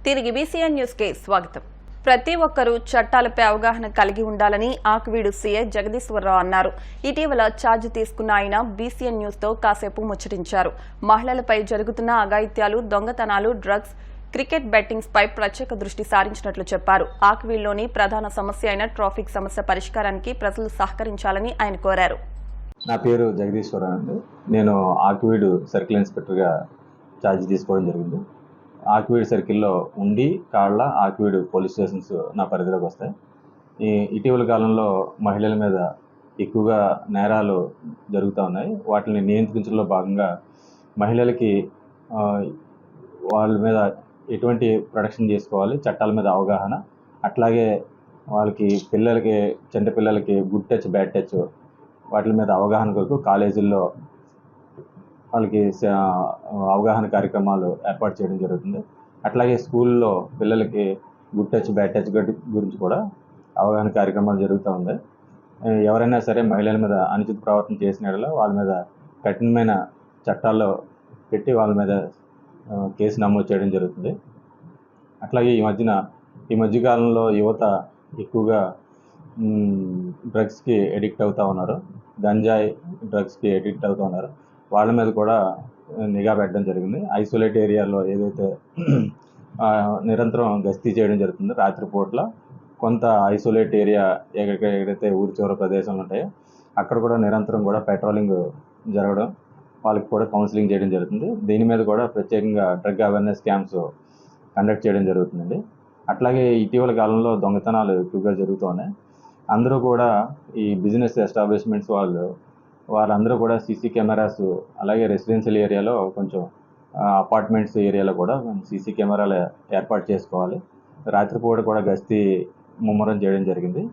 తిరిగి BCN news కి స్వాగతం. ప్రతి ఒక్కరూ చట్టాలపై అవగాహన కలిగి ఉండాలని ఆక్వీడు సీఐ జగదీశ్వరరావు అన్నారు. ఇటీవల ఛార్జ్ తీసుకున్న ఆయన బీసీఎన్ న్యూస్ తో కాసేపు ముచ్చటించారు. మహిళలపై జరుగుతున్న అఘాయిత్యాలు, దొంగతనాలు, డ్రగ్స్, క్రికెట్ బెట్టింగ్స్ పై ప్రత్యేక దృష్టి సారించినట్లు చెప్పారు. ఆక్వీడ్లోని ప్రధాన సమస్య అయిన ట్రాఫిక్ సమస్య పరిష్కారానికి ప్రజలు సహకరించాలని ఆయన కోరారు. నా పేరు జగదీశ్వరరావు అండి. నేను ఆక్వీడు సర్కిల్ ఇన్స్పెక్టర్గా ఛార్జ్ తీసుకోవడం జరిగింది. ఆక్వీడు సర్కిల్లో ఉండి కాళ్ళ ఆక్వీడు పోలీస్ స్టేషన్స్ నా పరిధిలోకి వస్తాయి. ఇటీవల కాలంలో మహిళల మీద ఎక్కువగా నేరాలు జరుగుతూ ఉన్నాయి. వాటిని నియంత్రించడంలో భాగంగా మహిళలకి వాళ్ళ మీద ఎటువంటి ప్రొటెక్షన్ చేసుకోవాలి, చట్టాల మీద అవగాహన, అట్లాగే వాళ్ళకి పిల్లలకి, చిన్న పిల్లలకి గుడ్ టచ్, బ్యాడ్ టచ్ వాటి మీద అవగాహన కొరకు కాలేజీల్లో వాళ్ళకి అవగాహన కార్యక్రమాలు ఏర్పాటు చేయడం జరుగుతుంది. అట్లాగే స్కూల్లో పిల్లలకి గుడ్ టచ్, బ్యాడ్ టచ్ గురించి కూడా అవగాహన కార్యక్రమాలు జరుగుతూ ఉంది. ఎవరైనా సరే మహిళల మీద అనుచిత ప్రవర్తన చేసిన వాళ్ళ మీద కఠినమైన చట్టాల్లో పెట్టి వాళ్ళ మీద కేసు నమోదు చేయడం జరుగుతుంది. అట్లాగే ఈ మధ్యకాలంలో యువత ఎక్కువగా డ్రగ్స్కి ఎడిక్ట్ అవుతూ ఉన్నారు. గంజాయి డ్రగ్స్కి ఎడిక్ట్ అవుతూ ఉన్నారు. వాళ్ళ మీద కూడా నిఘా పెట్టడం జరిగింది. ఐసోలేట్ ఏరియాలో ఏదైతే నిరంతరం గస్తీ చేయడం జరుగుతుందో రాత్రిపూట్ల కొంత ఐసోలేట్ ఏరియా ఎక్కడైతే ఊరి చివరి ప్రదేశాలు ఉంటాయో అక్కడ కూడా నిరంతరం కూడా పెట్రోలింగ్ జరగడం, వాళ్ళకి కూడా కౌన్సిలింగ్ చేయడం జరుగుతుంది. దీని మీద కూడా ప్రత్యేకంగా డ్రగ్ అవేర్నెస్ క్యాంప్స్ కండక్ట్ చేయడం జరుగుతుందండి. అట్లాగే ఇటీవల కాలంలో దొంగతనాలు ఎక్కువగా జరుగుతూ ఉన్నాయి. అందరూ కూడా ఈ బిజినెస్ ఎస్టాబ్లిష్మెంట్స్ వాళ్ళందరూ కూడా సీసీ కెమెరాస్, అలాగే రెసిడెన్షియల్ ఏరియాలో కొంచెం అపార్ట్మెంట్స్ ఏరియాలో కూడా సీసీ కెమెరాలు ఏర్పాటు చేసుకోవాలి. రాత్రిపూట కూడా గస్తీ ముమ్మరం చేయడం జరిగింది.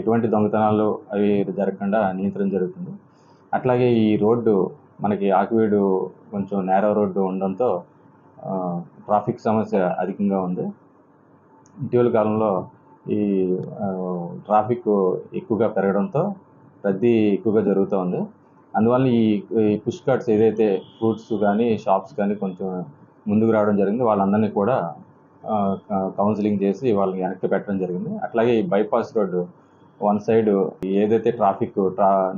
ఎటువంటి దొంగతనాలు అవి జరగకుండా నియంత్రణ జరుగుతుంది. అట్లాగే ఈ రోడ్డు మనకి ఆక్వీడు కొంచెం నేరో రోడ్డు ఉండడంతో ట్రాఫిక్ సమస్య అధికంగా ఉంది. ఇటీవల కాలంలో ఈ ట్రాఫిక్ ఎక్కువగా పెరగడంతో రద్దీ ఎక్కువగా జరుగుతూ ఉంది. అందువల్ల ఈ పుష్ కార్ట్స్ ఏదైతే ఫ్రూట్స్ కానీ షాప్స్ కానీ కొంచెం ముందుకు రావడం జరిగింది. వాళ్ళందరినీ కూడా కౌన్సిలింగ్ చేసి వాళ్ళని వెనక్కి పెట్టడం జరిగింది. అట్లాగే ఈ బైపాస్ రోడ్డు వన్ సైడ్ ఏదైతే ట్రాఫిక్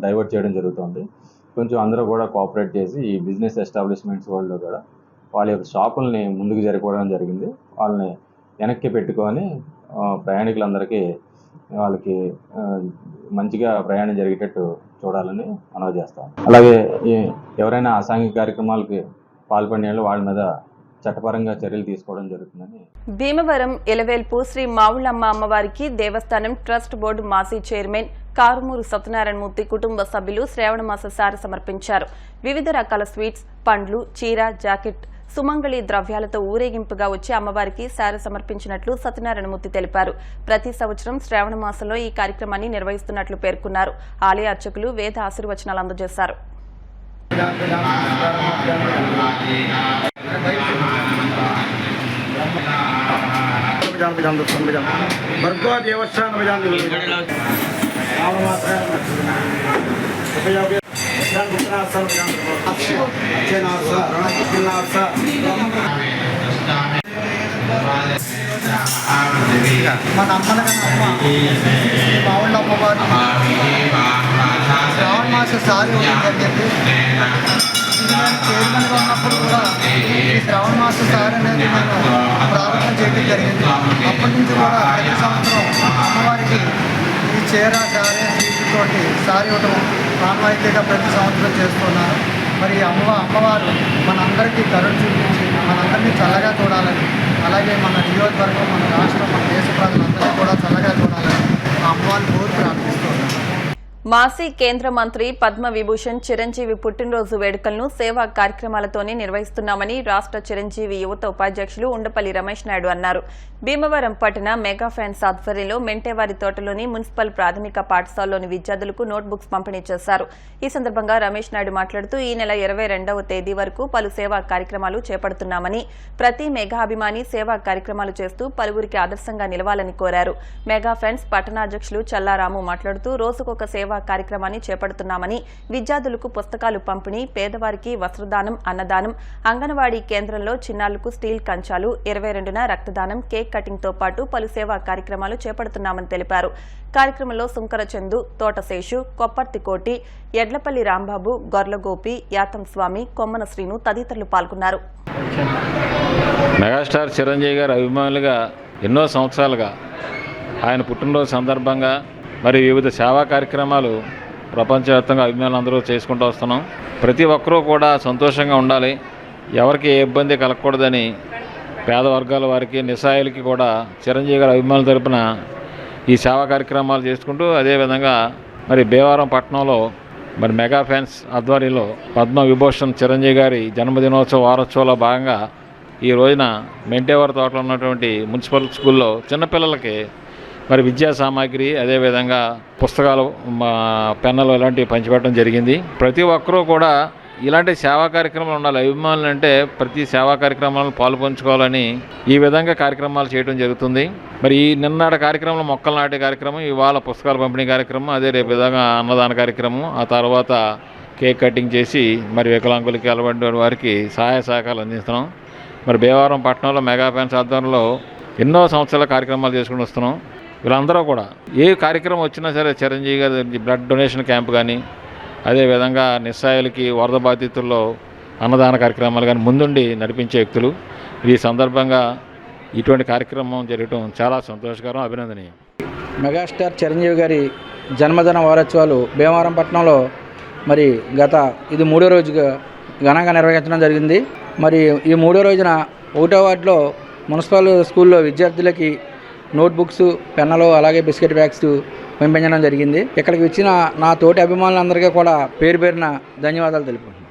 డైవర్ట్ చేయడం జరుగుతుంది. కొంచెం అందరూ కూడా కోఆపరేట్ చేసి ఈ బిజినెస్ ఎస్టాబ్లిష్మెంట్స్ వాళ్ళు కూడా వాళ్ళ యొక్క షాపుల్ని ముందుకు జరగడం జరిగింది. వాళ్ళని వెనక్కి పెట్టుకొని ప్రయాణికులందరికీ వాళ్ళకి మంచిగా ప్రయాణం జరిగేటట్టు చూడాలని మనవి చేస్తాం. అలాగే ఎవరైనా అసాంఘిక కార్యక్రమాలకి పాల్పడిన వాళ్ళ మీద చట్టపరంగా చర్యలు తీసుకోవడం జరుగుతుందని. భీమవరం ఎలవేల్పు శ్రీ మావుళ్ళమ్మ అమ్మవారికి దేవస్థానం ట్రస్ట్ బోర్డు మాజీ చైర్మన్ కారుమూరు సత్యనారాయణమూర్తి కుటుంబ సభ్యులు శ్రావణమాస సారె సమర్పించారు. వివిధ రకాల స్వీట్స్, పండ్లు, చీర, జాకెట్, సుమంగళి ద్రవ్యాలతో ఊరేగింపుగా వచ్చి అమ్మవారికి సారె సమర్పించినట్లు సత్యనారాయణమూర్తి తెలిపారు. ప్రతి సంవత్సరం శ్రావణ మాసంలో ఈ కార్యక్రమాన్ని నిర్వహిస్తున్నట్లు పేర్కొన్నారు. ఆలయ అర్చకులు వేద ఆశీర్వచనాలు అందజేశారు. మన అమ్మలకన్నా మావుళ్ళ అమ్మవారిని శ్రావణ మాసం సారి ఉండడం జరిగింది. నేను చైర్మన్గా ఉన్నప్పుడు కూడా ఈ శ్రావణ మాసం సారి అనేది నేను ప్రారంభం చేయడం జరిగింది. అప్పటి నుంచి కూడా ప్రతి సంవత్సరం అమ్మవారికి ఈ చీర, సారీ, స్వీట్లతోటి సారి ఇవ్వడం ఆనవాయితీగా ప్రతి సంవత్సరం చేస్తున్నాను. మరి అమ్మవారు మనందరికీ కరుణ చూపించి మనందరినీ చల్లగా చూడాలని, అలాగే మన నియోజకవర్గం, మన రాష్ట్రం, మన దేశ ప్రజలందరినీ కూడా చల్లగా చూడాలని ఆ అమ్మవారిని కోరి ప్రార్థిస్తున్నాను. మాజీ కేంద్ర మంత్రి పద్మ విభూషణ్ చిరంజీవి పుట్టినరోజు వేడుకలను సేవా కార్యక్రమాలతోనే నిర్వహిస్తున్నామని రాష్ట్ర చిరంజీవి యువత ఉపాధ్యక్షులు ఉండపల్లి రమేష్ నాయుడు అన్నారు. భీమవరం పట్టణ మెగా ఫ్యాన్స్ ఆధ్వర్యంలో మెంటేవారి తోటలోని మున్సిపల్ ప్రాథమిక పాఠశాలలోని విద్యార్థులకు నోట్బుక్స్ పంపిణీ చేశారు. ఈ సందర్భంగా రమేష్ నాయుడు మాట్లాడుతూ ఈ నెల 22వ తేదీ వరకు పలు సేవా కార్యక్రమాలు చేపడుతున్నామని, ప్రతి మెగా అభిమాని సేవా కార్యక్రమాలు చేస్తూ పలువురికి ఆదర్శంగా నిలవాలని కోరారు. మెగా ఫ్యాన్స్ పట్టణాధ్యక్షులు చల్లారాము మాట్లాడుతూ రోజుకొక సేవా సేవా కార్యక్రమాన్ని చేపడుతున్నామని, విద్యార్థులకు పుస్తకాలు పంపిణీ, పేదవారికి వస్త్రదానం, అన్నదానం, అంగన్వాడీ కేంద్రంలో చిన్నారులకు స్టీల్ కంచాలు, 22న రక్తదానం, కేక్ కటింగ్తో పాటు పలు సేవా కార్యక్రమాలు చేపడుతున్నామని తెలిపారు. కార్యక్రమంలో సుంకర చందు, తోటశేషు, కొప్పర్తి కోటి, ఎడ్లపల్లి రాంబాబు, గొర్లగోపి, యాతం స్వామి, కొమ్మన శ్రీను తదితరులు పాల్గొన్నారు. మెగాస్టార్ చిరంజీవి గారి అభిమానులుగా ఎన్నో సంవత్సరాలుగా ఆయన పుట్టినరోజు సందర్భంగా మరి వివిధ సేవా కార్యక్రమాలు ప్రపంచవ్యాప్తంగా అభిమానులందరూ చేసుకుంటూ వస్తున్నాం. ప్రతి ఒక్కరూ కూడా సంతోషంగా ఉండాలి, ఎవరికి ఏ ఇబ్బంది కలగకూడదని పేద వర్గాల వారికి, నిస్సహాయులకి కూడా చిరంజీవి గారి అభిమానుల తరపున ఈ సేవా కార్యక్రమాలు చేసుకుంటూ, అదేవిధంగా మరి భీమవరం పట్టణంలో మరి మెగా ఫ్యాన్స్ ఆధ్వర్యంలో పద్మ విభూషణ్ చిరంజీవి గారి జన్మదినోత్సవ వారోత్సవంలో భాగంగా ఈ రోజున మెంటేవర్ తోటలో ఉన్నటువంటి మున్సిపల్ స్కూల్లో చిన్నపిల్లలకి మరి విద్యా సామాగ్రి, అదేవిధంగా పుస్తకాలు, పెన్నులు ఇలాంటివి పంచిపెట్టడం జరిగింది. ప్రతి ఒక్కరూ కూడా ఇలాంటి సేవా కార్యక్రమాలు ఉండాలి. అభిమానులు అంటే ప్రతి సేవా కార్యక్రమాలను పాల్పంచుకోవాలని ఈ విధంగా కార్యక్రమాలు చేయడం జరుగుతుంది. మరి ఈ నిన్నటి కార్యక్రమంలో మొక్కలు నాటే కార్యక్రమం, ఇవాళ పుస్తకాల పంపిణీ కార్యక్రమం, అదే రేపు విధంగా అన్నదాన కార్యక్రమం, ఆ తర్వాత కేక్ కటింగ్ చేసి మరి వికలాంగులకి అలవాటు వారికి సహాయ సహకారాలు అందిస్తున్నాం. మరి భీమవరం పట్టణంలో మెగా ఫ్యాన్స్ ఆధ్వర్యంలో ఎన్నో సంవత్సరాల కార్యక్రమాలు చేసుకుని వస్తున్నాం. వీళ్ళందరూ కూడా ఏ కార్యక్రమం వచ్చినా సరే చిరంజీవి గారి బ్లడ్ డొనేషన్ క్యాంప్ కానీ, అదేవిధంగా నిస్సహాయులకి వరద బాధితుల్లో అన్నదాన కార్యక్రమాలు కానీ ముందుండి నడిపించే వ్యక్తులు. ఈ సందర్భంగా ఇటువంటి కార్యక్రమం జరగడం చాలా సంతోషకరం, అభినందనీయం. మెగాస్టార్ చిరంజీవి గారి జన్మదిన వారోత్సవాలు భీమవరం పట్టణంలో మరి ఇది 3వ రోజుగా ఘనంగా నిర్వహించడం జరిగింది. మరి ఈ 3వ రోజున 1వ వార్డులో మున్సిపల్ స్కూల్లో విద్యార్థులకి నోట్బుక్స్, పెన్నులు, అలాగే బిస్కెట్ బ్యాగ్స్ పంపించడం జరిగింది. ఇక్కడికి వచ్చిన నా తోటి అభిమానులందరికీ కూడా పేరు పేరున ధన్యవాదాలు తెలుపుకుంటున్నాను.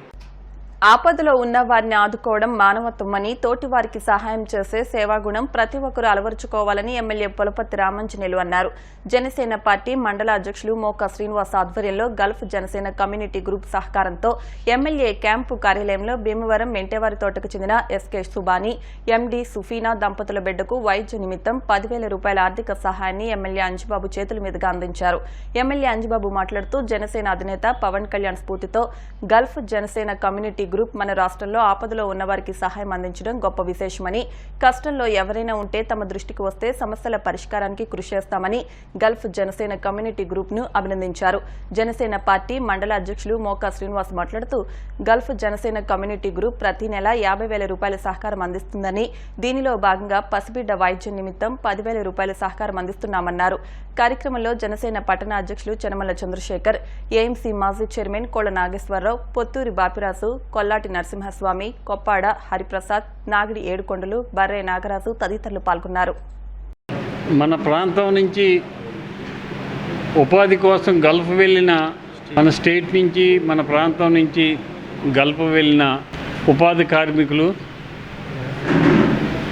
ఆపదలో ఉన్న వారిని ఆదుకోవడం మానవత్వమని, తోటి వారికి సహాయం చేసే సేవాగుణం ప్రతి ఒక్కరూ అలవరుచుకోవాలని ఎమ్మెల్యే పులపర్తి రామాంజనేయులు అన్నారు. జనసేన పార్టీ మండల అధ్యక్షులు మోకా శ్రీనివాస్ ఆధ్వర్యంలో గల్ఫ్ జనసేన కమ్యూనిటీ గ్రూప్ సహకారంతో ఎమ్మెల్యే క్యాంపు కార్యాలయంలో భీమవరం మెంటేవారి తోటకు చెందిన ఎస్కే సుబాని, ఎండి సుఫీనా దంపతుల బిడ్డకు వైద్య నిమిత్తం 10,000 రూపాయల ఆర్థిక సహాయాన్ని ఎమ్మెల్యే అంజిబాబు చేతుల మీదుగా అందించారు. ఎమ్మెల్యే అంజిబాబు మాట్లాడుతూ జనసేన అధినేత పవన్ కళ్యాణ్ స్ఫూర్తితో గల్ఫ్ జనసేన కమ్యూనిటీ గ్రూప్ మన రాష్ట్రంలో ఆపదలో ఉన్నవారికి సహాయం అందించడం గొప్ప విశేషమని, కష్టంలో ఎవరైనా ఉంటే తమ దృష్టికి వస్తే సమస్యల పరిష్కారానికి కృషి చేస్తామని గల్ఫ్ జనసేన కమ్యూనిటీ గ్రూప్ ను అభినందించారు. జనసేన పార్టీ మండల అధ్యక్షులు మోకా శ్రీనివాస్ మాట్లాడుతూ గల్ఫ్ జనసేన కమ్యూనిటీ గ్రూప్ ప్రతి నెల 50,000 రూపాయల సహకారం అందిస్తుందని, దీనిలో భాగంగా పసిబిడ్డ వైద్యం నిమిత్తం 10,000 రూపాయల సహకారం అందిస్తున్నామన్నారు. కార్యక్రమంలో జనసేన పట్టణ అధ్యక్షులు చెనమల్ల చంద్రశేఖర్, ఏఎంసీ మాజీ చైర్మన్ కోళ్ల నాగేశ్వరరావు, పొత్తూరి బాపిరాజు, కొల్లాటి నరసింహస్వామి, కొప్పాడ హరిప్రసాద్, నాగిడి ఏడుకొండలు, బర్రే నాగరాజు తదితరులు పాల్గొన్నారు. మన ప్రాంతం నుంచి ఉపాధి కోసం గల్ఫ్ వెళ్ళిన, మన స్టేట్ నుంచి మన ప్రాంతం నుంచి గల్ఫ్ వెళ్ళిన ఉపాధి కార్మికులు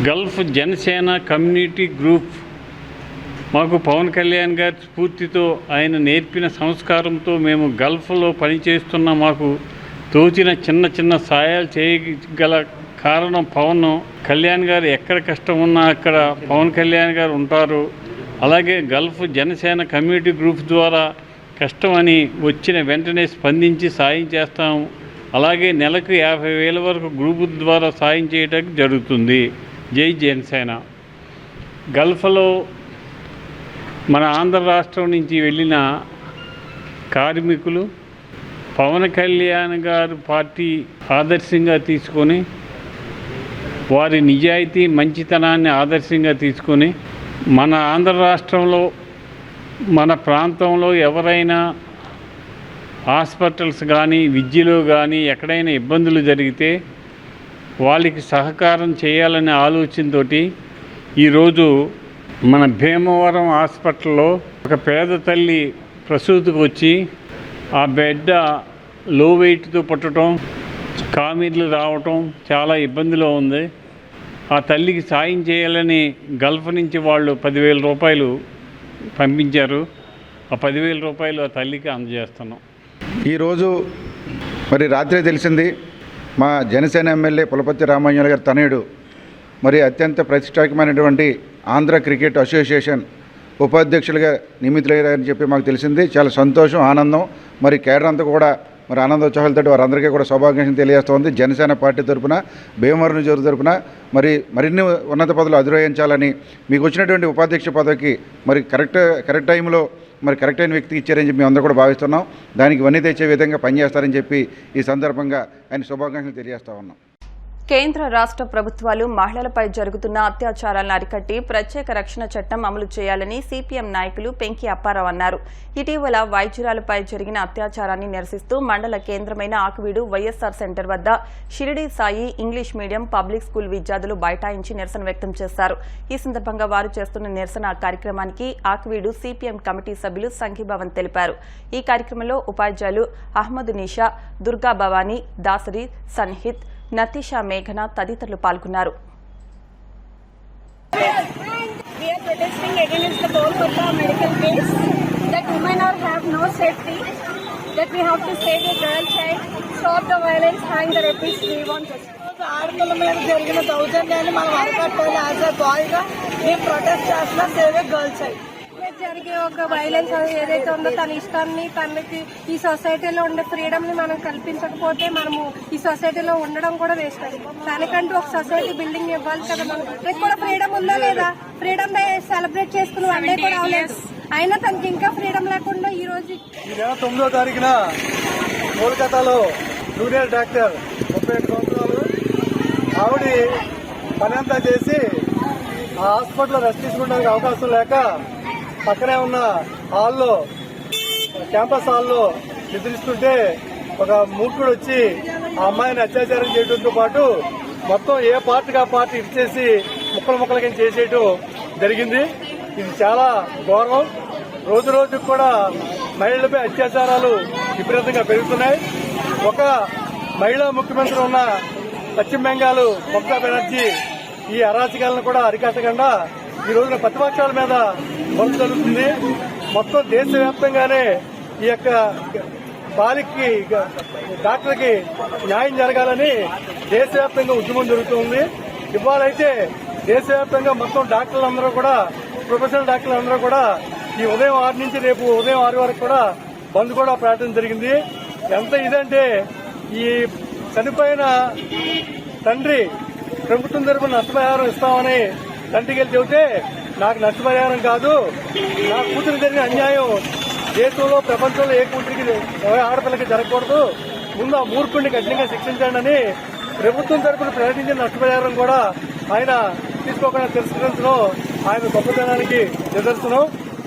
గల్ఫ్ జనసేన కమ్యూనిటీ గ్రూప్ మాకు పవన్ కళ్యాణ్ గారి స్ఫూర్తితో, ఆయన నేర్పిన సంస్కారంతో మేము గల్ఫ్లో పనిచేస్తున్న మాకు తోచిన చిన్న చిన్న సాయాలు చేయగల కారణం పవన్ కళ్యాణ్ గారు. ఎక్కడ కష్టం ఉన్నా అక్కడ పవన్ కళ్యాణ్ గారు ఉంటారు. అలాగే గల్ఫ్ జనసేన కమ్యూనిటీ గ్రూప్ ద్వారా కష్టం అని వచ్చిన వెంటనే స్పందించి సాయం చేస్తాము. అలాగే నెలకు 50,000 వరకు గ్రూపు ద్వారా సాయం చేయడానికి జరుగుతుంది. జై జనసేన. గల్ఫ్లో మన ఆంధ్ర రాష్ట్రం నుంచి వెళ్ళిన కార్మికులు పవన్ కళ్యాణ్ గారు పార్టీ ఆదర్శంగా తీసుకొని, వారి నిజాయితీ మంచితనాన్ని ఆదర్శంగా తీసుకొని, మన ఆంధ్ర రాష్ట్రంలో మన ప్రాంతంలో ఎవరైనా హాస్పిటల్స్ కానీ విద్యలో కానీ ఎక్కడైనా ఇబ్బందులు జరిగితే వాళ్ళకి సహకారం చేయాలనే ఆలోచనతోటి ఈరోజు మన భీమవరం హాస్పిటల్లో ఒక పేద తల్లి ప్రసూతికి వచ్చి ఆ బిడ్డ లో వెయిట్తో పుట్టడం, కామెర్లు రావటం చాలా ఇబ్బందిలో ఉంది. ఆ తల్లికి సాయం చేయాలని గల్ఫ్ నుంచి వాళ్ళు 10,000 రూపాయలు పంపించారు. ఆ 10,000 రూపాయలు ఆ తల్లికి అందజేస్తున్నాం. ఈరోజు మరి రాత్రి తెలిసింది, మా జనసేన ఎమ్మెల్యే పులపర్తి రామాంజనేయులు గారి తనయుడు, మరి అత్యంత ప్రతిష్టాత్మకమైనటువంటి ఆంధ్ర క్రికెట్ అసోసియేషన్ ఉపాధ్యక్షులుగా నియమితులయ్యారని చెప్పి మాకు తెలిసింది. చాలా సంతోషం, ఆనందం. మరి కేడర్ అంతా కూడా మరి ఆనందోత్సాహాలతో వారందరికీ కూడా శుభాకాంక్షలు తెలియజేస్తోంది. జనసేన పార్టీ తరఫున, భీమవరం నియోజకవర్గం తరఫున మరిన్ని ఉన్నత పదవులు అధిరోహించాలని, మీకు వచ్చినటువంటి ఉపాధ్యక్ష పదవికి మరి కరెక్ట్ టైంలో మరి కరెక్ట్ అయిన వ్యక్తికి ఇచ్చారని చెప్పి మేము అందరూ కూడా భావిస్తున్నాం. దానికి వన్నీ తెచ్చే విధంగా పనిచేస్తారని చెప్పి ఈ సందర్భంగా ఆయన శుభాకాంక్షలు తెలియజేస్తా ఉన్నాం. కేంద్ర రాష్ట్ర ప్రభుత్వాలు మహిళలపై జరుగుతున్న అత్యాచారాలను అరికట్టి ప్రత్యేక రక్షణ చట్టం అమలు చేయాలని సిపిఎం నాయకులు పెంకి అప్పారావు అన్నారు. ఇటీవల వైద్యురాలపై జరిగిన అత్యాచారాన్ని నిరసిస్తూ మండల కేంద్రమైన ఆకువీడు వైఎస్ఆర్ సెంటర్ వద్ద Shirdi Sai English medium public school విద్యార్థులు బైఠాయించి నిరసన వ్యక్తం చేశారు. ఈ సందర్భంగా వారు చేస్తున్న నిరసన కార్యక్రమానికి ఆకువీడు సిపిఎం కమిటీ సభ్యులు సంఘీభావం తెలిపారు. ఈ కార్యక్రమంలో ఉపాధ్యాయులు అహ్మద్ నిషా, దుర్గా భవానీ, దాసరి, సన్హిత్, నతీషా, మేఘన తదితరులు పాల్గొన్నారు. We are protesting against the Kolkata medical case that women have no safety, that we have to save a girl child, stop the violence, hang the rapists. We want justice. ఆడపిల్ల మీద జరిగిన దౌర్జన్యాన్ని మనం అరికట్టాలి. యాజ్ ఎ బాయ్గా మేము protest చేస్తున్నా, save a girl child. జరిగే ఒక violence ఏదైతే ఉందో తన ఇష్టాన్ని, తనకి ఈ సొసైటీలో ఉండే ఫ్రీడమ్ ని మనం కల్పించకపోతే మనము ఈ సొసైటీలో ఉండడం కూడా వేస్ట్ అయింది. దానికంటూ ఒక సొసైటీ బిల్డింగ్ ఇవ్వాలి కదా. మనకి కూడా ఫ్రీడమ్ ఉందా లేదా? ఫ్రీడమ్ డే సెలబ్రేట్ చేసుకుని వన్ డే కూడా అవ్వలేదు, అయినా తనకి ఇంకా ఫ్రీడమ్ లేకుండా ఈ రోజు ఈ నెల 9వ తారీఖున కోల్కతాలో జూనియర్ డాక్టర్ 37 సంవత్సరాలు ఆవిడ పని అంతా చేసి ఆ హాస్పిటల్లో రెస్ట్ తీసుకోవడానికి అవకాశం లేక పక్కనే ఉన్న హాల్లో, క్యాంపస్ హాల్లో నిద్రిస్తుంటే ఒక మూర్ఖుడు వచ్చి ఆ అమ్మాయిని అత్యాచారం చేయడంతో పాటు మొత్తం ఏ పార్టీకి ఆ పార్టీ ఇచ్చేసి ముక్కల కింద చేసేయటం జరిగింది. ఇది చాలా ఘోరం. రోజు రోజుకు కూడా మహిళలపై అత్యాచారాలు విపరీతంగా పెరుగుతున్నాయి. ఒక మహిళా ముఖ్యమంత్రి ఉన్న పశ్చిమ బెంగాల్ మమతా బెనర్జీ ఈ అరాచకాలను కూడా అరికట్టకుండా ఈ రోజున ప్రతిపక్షాల మీద వలస జరుగుతుంది. మొత్తం దేశవ్యాప్తంగానే ఈ యొక్క బాలికకి, డాక్టర్కి న్యాయం జరగాలని దేశవ్యాప్తంగా ఉద్యమం జరుగుతుంది. ఇవాళైతే దేశవ్యాప్తంగా మొత్తం డాక్టర్లందరూ కూడా, ప్రొఫెషనల్ డాక్టర్లందరూ కూడా ఈ ఉదయం 6 నుంచి రేపు ఉదయం 6 వరకు కూడా బంద్ కూడా ప్రకటన జరిగింది. ఎంత ఇదంటే ఈ చనిపోయిన తండ్రి ప్రభుత్వం తరపున నష్టపరిహారం ఇస్తామని తండ్రికి వెళ్ళి చెబితే, నాకు నష్టపరిహారం కాదు, నా కూతురు జరిగిన అన్యాయం దేశంలో, ప్రపంచంలో ఏ కూతురికి, ఆడపిల్లకి జరగకూడదు, ముందు ఆ మూర్ఖుడిని కఠినంగా శిక్షించండి అని ప్రభుత్వం తరపున ప్రకటించిన నష్టపరిహారం కూడా ఆయన తీసుకోకుండా తిరస్కరించడం ఆయన గొప్పతనానికి నిదర్శనం.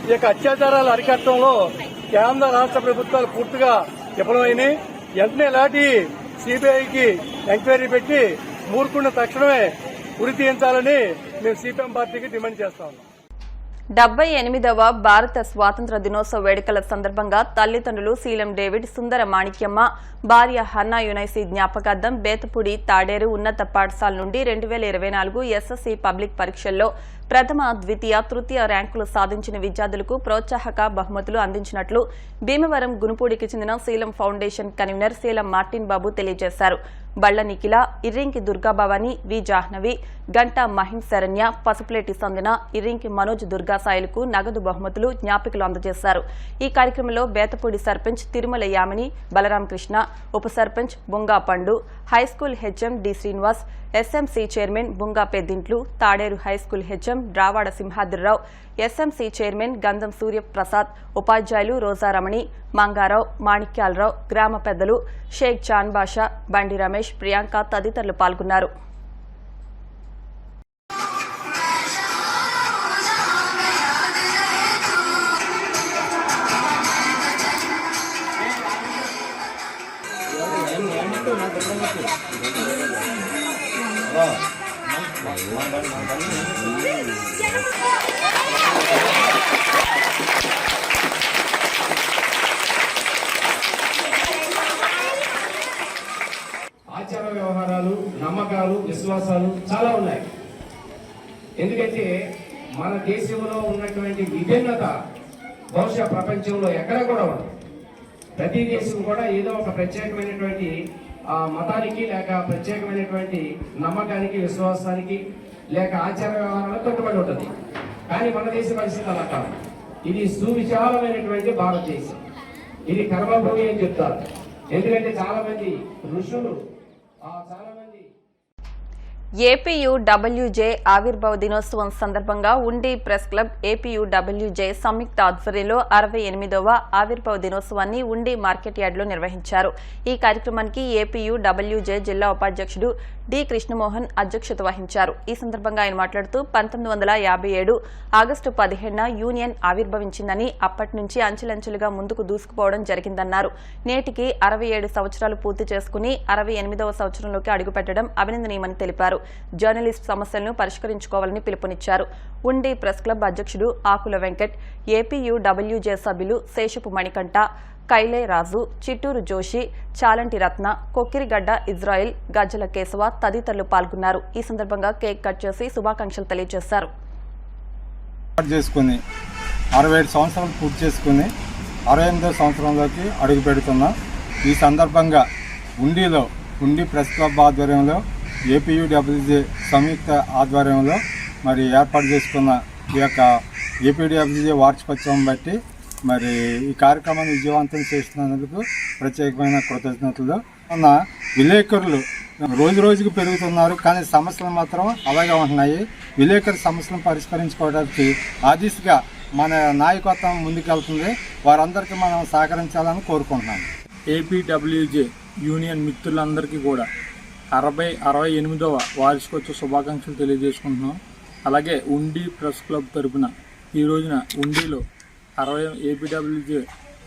ఈ యొక్క అత్యాచారాలు అరికట్టడంలో కేంద్ర రాష్ట్ర ప్రభుత్వాలు పూర్తిగా విఫలమైనవి. వెంటనే ఇలాంటి సిబిఐకి ఎంక్వైరీ పెట్టి మూర్ఖుడిని తక్షణమే ఉరి తీయించాలని మేము సిపిఎం పార్టీకి డిమాండ్ చేస్తా ఉన్నాం. 78వ భారత స్వాతంత్ర దినోత్సవ వేడుకల సందర్భంగా తల్లిదండ్రులు శీలం డేవిడ్, సుందర మాణిక్యమ్మ, భార్య హన్నా యునైసీ జ్ఞాపకార్థం బేతపూడి తాడేరు ఉన్నత పాఠశాల నుండి 2024 ఎస్ఎస్సీ పబ్లిక్ పరీక్షల్లో ప్రథమ, ద్వితీయ, తృతీయ ర్యాంకులు సాధించిన విద్యార్థులకు ప్రోత్సాహక బహుమతులు అందించినట్లు భీమవరం గునుపూడికి చెందిన శీలం ఫౌండేషన్ కన్వీనర్ శీలం మార్టిన్ బాబు తెలియజేశారు. బళ్ల నిఖిల, ఇర్రింకి దుర్గాభవాని, వి జాహ్నవి, గంటా మహిం శరణ్య, పసుపులేటి సందన, ఇర్రింకి మనోజ్ దుర్గాసాయిలకు నగదు బహుమతులు, జ్ఞాపికలు అందజేశారు. ఈ కార్యక్రమంలో బేతపూడి సర్పంచ్ తిరుమల యామిని, బలరామకృష్ణ, ఉప sarpanch Bunga Pandu, high school HM D Srinivas, SMC chairman Bunga Peddintlu, Taderu high school HM Ravada Simhadrirao, SMC chairman Gandham Suryaprasad, ఉపాధ్యాయులు రోజారమణి, మంగారావు, మాణిక్యాలరావు, గ్రామ పెద్దలు షేక్ జాన్ బాషా, బండి రమేష్, ప్రియాంక తదితరులు పాల్గొన్నారు. ఆచార వ్యవహారాలు, నమ్మకాలు, విశ్వాసాలు చాలా ఉన్నాయి. ఎందుకంటే మన దేశంలో ఉన్నటువంటి విభిన్నత బహుశా ప్రపంచంలో ఎక్కడ కూడా ఉండదు. ప్రతి దేశం కూడా ఏదో ఒక ప్రత్యేకమైనటువంటి మతానికి, లేక ప్రత్యేకమైనటువంటి నమ్మకానికి, విశ్వాసానికి, లేక ఆచార వ్యవహారాలకు కట్టుబడి ఉంటుంది. కానీ మన దేశ పరిస్థితి అలా కాదు. ఇది సువిశాలమైనటువంటి భారతదేశం. ఇది కర్మభూమి అని చెప్తారు. ఎందుకంటే చాలా మంది ఋషులు చాలా మంది ఏపీయూడబ్ల్యూజే ఆవిర్భావ దినోత్సవం సందర్భంగా ఉండి ప్రెస్ క్లబ్ ఏపీయూడబ్ల్యూజే సంయుక్త ఆధ్వర్యంలో 68వ ఆవిర్భావ దినోత్సవాన్ని ఉండి మార్కెట్ యార్డులో నిర్వహించారు. ఈ కార్యక్రమానికి ఏపీయూడబ్ల్యూజే జిల్లా ఉపాధ్యక్షుడు డి కృష్ణమోహన్ అధ్యక్షత వహించారు. ఈ సందర్భంగా ఆయన మాట్లాడుతూ 1957 ఆగస్టు 15న యూనియన్ ఆవిర్భవించిందని, అప్పటి నుంచి అంచెలంచెలుగా ముందుకు దూసుకుపోవడం జరిగిందన్నారు. నేటికి 67 సంవత్సరాలు పూర్తి చేసుకుని 68వ సంవత్సరంలోకి అడుగుపెట్టడం అభినందనీయమని తెలిపారు. జర్నలిస్ట్ సమస్యలను పరిష్కరించుకోవాలని పిలుపునిచ్చారు. ఉండి ప్రెస్ క్లబ్ అధ్యక్షుడు ఆకుల వెంకట్, ఏపీయూడబ్ల్యూజే సభ్యులు శేషపు మణికంఠ, కైలే రాజు, చిట్టూరు జోషి, చాలంటి రత్న, కొక్కిరిగడ్డ ఇజ్రాయిల్, గజ్జల కేశవ తదితరులు పాల్గొన్నారు. ఈ సందర్భంగా కేక్ కట్ చేసి శుభాకాంక్షలు తెలియజేశారు. 67 సంవత్సరాలు పూర్తి చేసుకుని 68వ సంవత్సరంలోకి అడుగు పెడుతున్నాం. ఈ సందర్భంగా ఉండి ప్రెస్ క్లబ్ ఆధ్వర్యంలో ఏపీయూడబ్ల్యూజే సంయుక్త ఆధ్వర్యంలో మరి ఏర్పాటు చేసుకున్న ఈ యొక్క ఏపీయూడబ్ల్యూజే వార్షికోత్సవం బట్టి మరి ఈ కార్యక్రమాన్ని విజయవంతం చేస్తున్నందుకు ప్రత్యేకమైన కృతజ్ఞతలు. ఉన్న విలేకరులు రోజు రోజుకు పెరుగుతున్నారు, కానీ సమస్యలు మాత్రం అలాగే ఉంటున్నాయి. విలేకరు సమస్యలను పరిష్కరించుకోవడానికి ఆ దిశగా మన నాయకత్వం ముందుకెళ్తుంది. వారందరికీ మనం సహకరించాలని కోరుకుంటున్నాం. ఏపీడబ్ల్యూజే యూనియన్ మిత్రులందరికీ కూడా 68వ వార్షికోత్సవ శుభాకాంక్షలు తెలియజేసుకుంటున్నాం. అలాగే ఉండి ప్రెస్ క్లబ్ తరపున ఈ రోజున ఉండిలో ఏపీడబ్ల్యూజే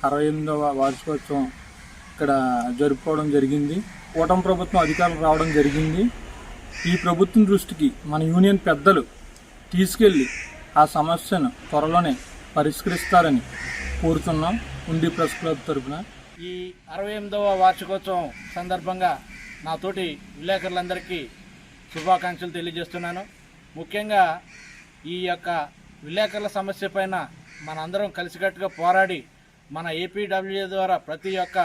68వ వార్షికోత్సవం ఇక్కడ జరుపుకోవడం జరిగింది. కూటమి ప్రభుత్వం అధికారులు రావడం జరిగింది. ఈ ప్రభుత్వం దృష్టికి మన యూనియన్ పెద్దలు తీసుకెళ్ళి ఆ సమస్యను త్వరలోనే పరిష్కరిస్తారని కోరుతున్నాం. ఉండి ప్రెస్ క్లబ్ తరపున ఈ 68వ వార్షికోత్సవం సందర్భంగా నాతోటి విలేకరులందరికీ శుభాకాంక్షలు తెలియజేస్తున్నాను. ముఖ్యంగా ఈ యొక్క విలేకరుల సమస్య పైన మనందరం కలిసికట్టుగా పోరాడి మన ఏపీడబ్ల్యూజే ద్వారా ప్రతి ఒక్క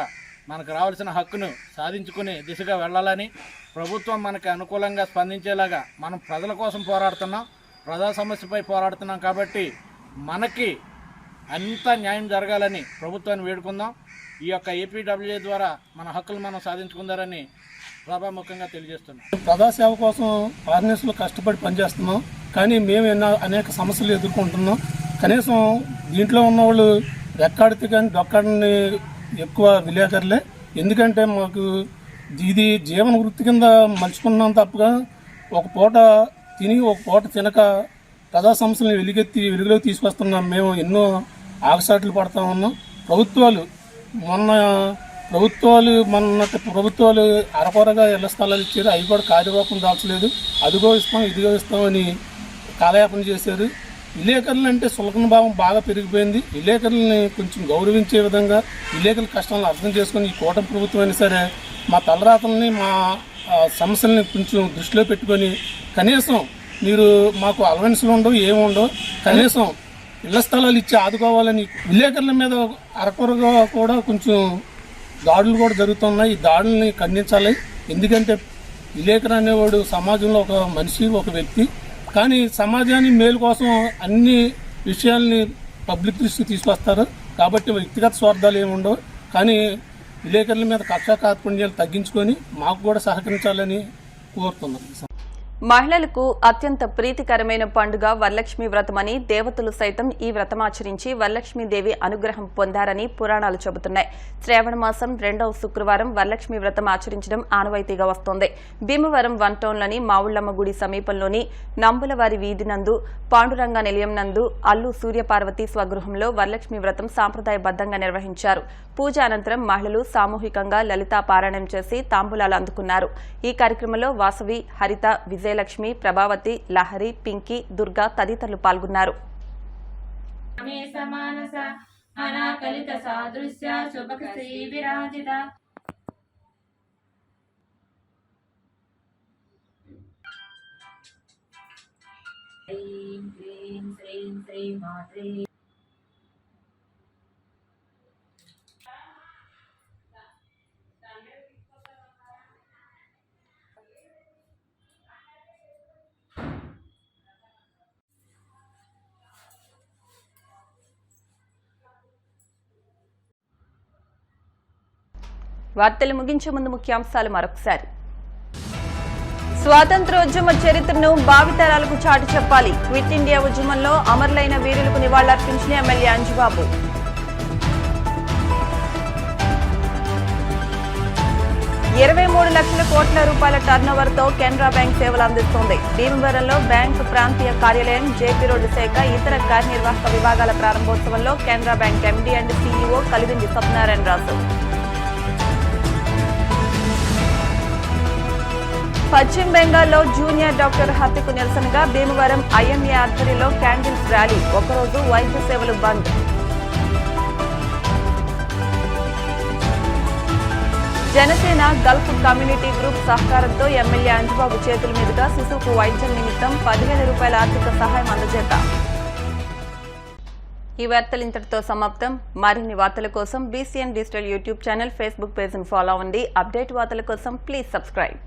మనకు రావాల్సిన హక్కును సాధించుకునే దిశగా వెళ్ళాలని, ప్రభుత్వం మనకి అనుకూలంగా స్పందించేలాగా మనం ప్రజల కోసం పోరాడుతున్నాం, ప్రజా సమస్యపై పోరాడుతున్నాం. కాబట్టి మనకి అంత న్యాయం జరగాలని ప్రభుత్వాన్ని వేడుకుందాం. ఈ యొక్క ఏపీడబ్ల్యూజే ద్వారా మన హక్కులు మనం సాధించుకుందారని సభాముఖంగా తెలియజేస్తున్నాం. ప్రజాసేవ కోసం ఆర్గనైజేషన్లో కష్టపడి పనిచేస్తున్నాం, కానీ మేము అనేక సమస్యలు ఎదుర్కొంటున్నాం. కనీసం దీంట్లో ఉన్నవాళ్ళు రెక్కాడితే కానీ దొక్కడిని ఎక్కువ విలేకరులే. ఎందుకంటే మాకు ఇది జీవన వృత్తి కింద మలుచుకున్నాం తప్పగా ఒక పూట తిని ఒక పూట తినక ప్రజా సమస్యలను వెలుగులోకి తీసుకొస్తున్నాం. మేము ఎన్నో ఆగసాట్లు పడతా ఉన్నాం. ప్రభుత్వాలు అరకొరగా ఇళ్ల స్థలాలు ఇచ్చారు, అవి కూడా కార్యరూపం దాల్చలేదు. అదిగో ఇస్తాం ఇదిగో ఇస్తామని కాలయాపన చేశారు. విలేకరులు అంటే సులభన భావం బాగా పెరిగిపోయింది. విలేకరులని కొంచెం గౌరవించే విధంగా విలేకరుల కష్టాలను అర్థం చేసుకొని ఈ కూటమి ప్రభుత్వం అయినా సరే మా తలరాతల్ని మా సమస్యల్ని కొంచెం దృష్టిలో పెట్టుకొని కనీసం మీరు మాకు అలవెన్స్లు ఉండవు ఏముండవు, కనీసం ఇళ్ల స్థలాలు ఇచ్చి ఆదుకోవాలని విలేకరుల మీద అరకొరగా కూడా కొంచెం దాడులు కూడా జరుగుతున్నాయి. ఈ దాడుల్ని ఖండించాలి. ఎందుకంటే విలేకరు అనేవాడు సమాజంలో ఒక మనిషి, ఒక వ్యక్తి. కానీ సమాజాన్ని మేలు కోసం అన్ని విషయాల్ని పబ్లిక్ దృష్టికి తీసుకొస్తారు. కాబట్టి వ్యక్తిగత స్వార్థాలు ఏమి ఉండవు. కానీ విలేకరుల మీద కక్షా కార్పణ్యాలు తగ్గించుకొని మాకు కూడా సహకరించాలని కోరుతున్నాం. మహిళలకు అత్యంత ప్రీతికరమైన పండుగ వరలక్ష్మి వ్రతమని, దేవతలు సైతం ఈ వ్రతమాచరించి వరలక్ష్మీదేవి అనుగ్రహం పొందారని పురాణాలు చెబుతున్నాయి. శ్రావణ మాసం 2వ శుక్రవారం వరలక్ష్మి వ్రతం ఆచరించడం ఆనవాయితీగా వస్తోంది. భీమవరం 1 టౌన్లోని మావుళ్లమ్మ గుడి సమీపంలోని నంబులవారి వీధి నందు పాండురంగ నిలయం నందు అల్లు సూర్యపార్వతి స్వగృహంలో వరలక్ష్మి వ్రతం సాంప్రదాయబద్దంగా నిర్వహించారు. పూజ అనంతరం మహిళలు సామూహికంగా లలితా పారాయణం చేసి తాంబూలాలు అందుకున్నారు. ఈ కార్యక్రమంలో వాసవి, హరిత, విజయలక్ష్మి, ప్రభావతి, లహరి, పింకీ, దుర్గా తదితరులు పాల్గొన్నారు. వార్తలు ముగించే ముందు ముఖ్యాంశాలు మరొకసారి. స్వాతంత్ర్యోద్యమ చరిత్రను భావితరాలకు చాటి చెప్పాలి. క్విట్ ఇండియా ఉద్యమంలో అమరులైన వీరులకు నివాళులర్పించిన ఎమ్మెల్యే అంజుబాబు. 23 లక్షల కోట్ల రూపాయల టర్నోవర్తో కెనరా బ్యాంక్ సేవలు అందిస్తోంది. భీమవరంలో బ్యాంకు ప్రాంతీయ కార్యాలయం, జేపీ రోడ్డు శాఖ, ఇతర కార్యనిర్వాహక విభాగాల ప్రారంభోత్సవంలో Canara bank MD and CEO Kalivindi Satyanarayana Raju. పశ్చిమ బెంగాల్లో జూనియర్ డాక్టర్ హత్యకు నిరసనగా భీమవరం ఐఎంఏ ఆధ్వర్యంలో క్యాండిల్స్ ర్యాలీ. ఒకరోజు వైద్య సేవలు bandh. Janasena Gulf community group సహకారంతో ఎమ్మెల్యే అంజుబాబు చేతుల మీదుగా శిశువుకు వైద్యం నిమిత్తం 15,000 రూపాయల ఆర్థిక సహాయం అందజేత. ఈ వార్తలు ఇంతటితో సమాప్తం. మరిన్ని వార్తల కోసం BCN digital YouTube channel, Facebook పేజ్ను ఫాలో అవ్వండి. అప్డేట్ వార్తల కోసం ప్లీజ్ సబ్స్క్రైబ్.